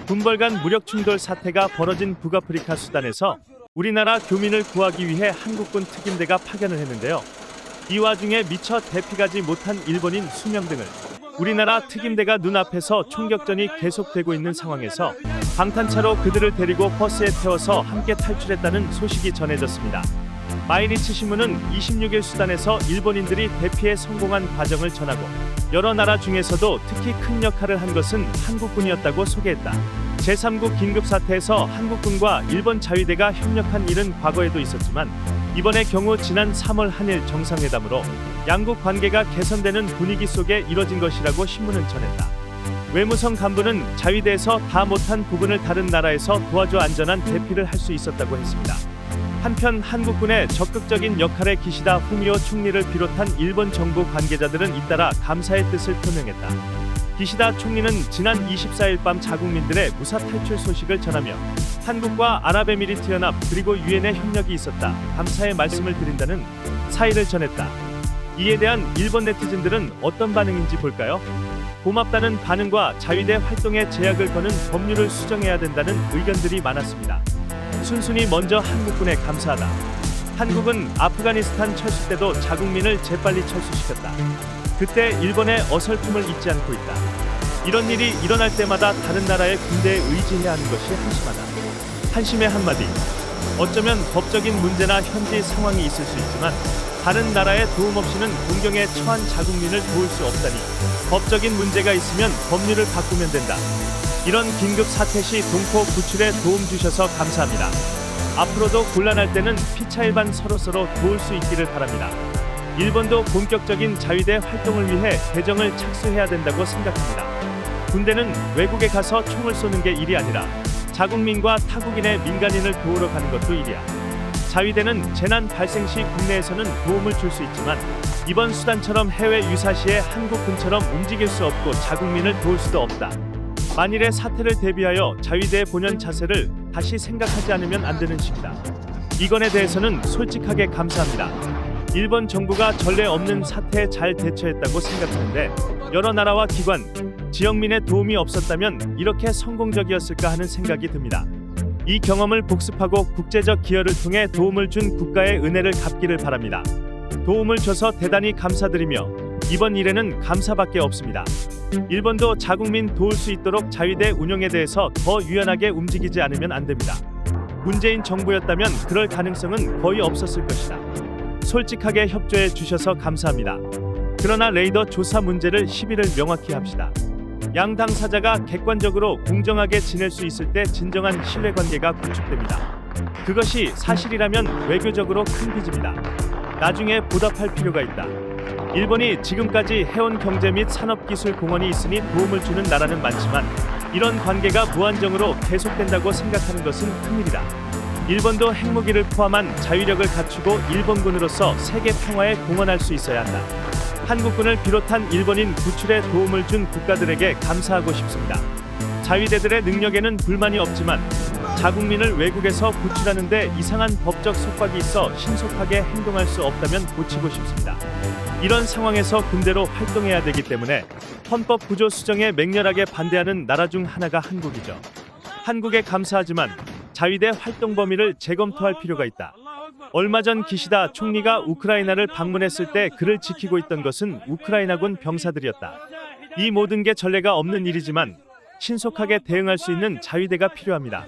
군벌 간 무력 충돌 사태가 벌어진 북아프리카 수단에서 우리나라 교민을 구하기 위해 한국군 특임대가 파견을 했는데요. 이 와중에 미처 대피가지 못한 일본인 수명 등을 우리나라 특임대가 눈앞에서 총격전이 계속되고 있는 상황에서 방탄차로 그들을 데리고 버스에 태워서 함께 탈출했다는 소식이 전해졌습니다. 마이니치 신문은 26일 수단에서 일본인들이 대피에 성공한 과정을 전하고 여러 나라 중에서도 특히 큰 역할을 한 것은 한국군이었다고 소개했다. 제3국 긴급사태에서 한국군과 일본 자위대가 협력한 일은 과거에도 있었지만 이번의 경우 지난 3월 한일 정상회담으로 양국 관계가 개선되는 분위기 속에 이뤄진 것이라고 신문은 전했다. 외무성 간부는 자위대에서 다 못한 부분을 다른 나라에서 도와줘 안전한 대피를 할 수 있었다고 했습니다. 한편 한국군의 적극적인 역할에 기시다 후미오 총리를 비롯한 일본 정부 관계자들은 잇따라 감사의 뜻을 표명했다. 기시다 총리는 지난 24일 밤 자국민들의 무사 탈출 소식을 전하며 한국과 아랍에미리트연합 그리고 유엔의 협력이 있었다. 감사의 말씀을 드린다는 사의를 전했다. 이에 대한 일본 네티즌들은 어떤 반응인지 볼까요? 고맙다는 반응과 자위대 활동에 제약을 거는 법률을 수정해야 된다는 의견들이 많았습니다. 순순히 먼저 한국군에 감사하다. 한국은 아프가니스탄 철수 때도 자국민을 재빨리 철수시켰다. 그때 일본의 어설픔을 잊지 않고 있다. 이런 일이 일어날 때마다 다른 나라의 군대에 의지해야 하는 것이 한심하다. 한심의 한마디. 어쩌면 법적인 문제나 현지 상황이 있을 수 있지만 다른 나라의 도움 없이는 공경에 처한 자국민을 도울 수 없다니 법적인 문제가 있으면 법률을 바꾸면 된다. 이런 긴급 사태 시 동포 구출에 도움 주셔서 감사합니다. 앞으로도 곤란할 때는 피차일반 서로서로 도울 수 있기를 바랍니다. 일본도 본격적인 자위대 활동을 위해 대정을 착수해야 된다고 생각합니다. 군대는 외국에 가서 총을 쏘는 게 일이 아니라 자국민과 타국인의 민간인을 도우러 가는 것도 일이야. 자위대는 재난 발생 시 국내에서는 도움을 줄 수 있지만 이번 수단처럼 해외 유사시에 한국군처럼 움직일 수 없고 자국민을 도울 수도 없다. 만일의 사태를 대비하여 자위대의 본연 자세를 다시 생각하지 않으면 안 되는 시기다. 이건에 대해서는 솔직하게 감사합니다. 일본 정부가 전례 없는 사태에 잘 대처했다고 생각하는데 여러 나라와 기관, 지역민의 도움이 없었다면 이렇게 성공적이었을까 하는 생각이 듭니다. 이 경험을 복습하고 국제적 기여를 통해 도움을 준 국가의 은혜를 갚기를 바랍니다. 도움을 줘서 대단히 감사드리며 이번 일에는 감사밖에 없습니다. 일본도 자국민 도울 수 있도록 자위대 운영에 대해서 더 유연하게 움직이지 않으면 안 됩니다. 문재인 정부였다면 그럴 가능성은 거의 없었을 것이다. 솔직하게 협조해 주셔서 감사합니다. 그러나 레이더 조사 문제를 시비를 명확히 합시다. 양 당사자가 객관적으로 공정하게 지낼 수 있을 때 진정한 신뢰관계가 구축됩니다. 그것이 사실이라면 외교적으로 큰 빚입니다. 나중에 보답할 필요가 있다. 일본이 지금까지 해온 경제 및 산업기술 공헌이 있으니 도움을 주는 나라는 많지만 이런 관계가 무한정으로 계속된다고 생각하는 것은 큰일이다. 일본도 핵무기를 포함한 자위력을 갖추고 일본군으로서 세계 평화에 공헌할 수 있어야 한다. 한국군을 비롯한 일본인 구출에 도움을 준 국가들에게 감사하고 싶습니다. 자위대들의 능력에는 불만이 없지만 자국민을 외국에서 구출하는 데 이상한 법적 속박이 있어 신속하게 행동할 수 없다면 고치고 싶습니다. 이런 상황에서 군대로 활동해야 되기 때문에 헌법 구조 수정에 맹렬하게 반대하는 나라 중 하나가 한국이죠. 한국에 감사하지만 자위대 활동 범위를 재검토할 필요가 있다. 얼마 전 기시다 총리가 우크라이나를 방문했을 때 그를 지키고 있던 것은 우크라이나군 병사들이었다. 이 모든 게 전례가 없는 일이지만 신속하게 대응할 수 있는 자위대가 필요합니다.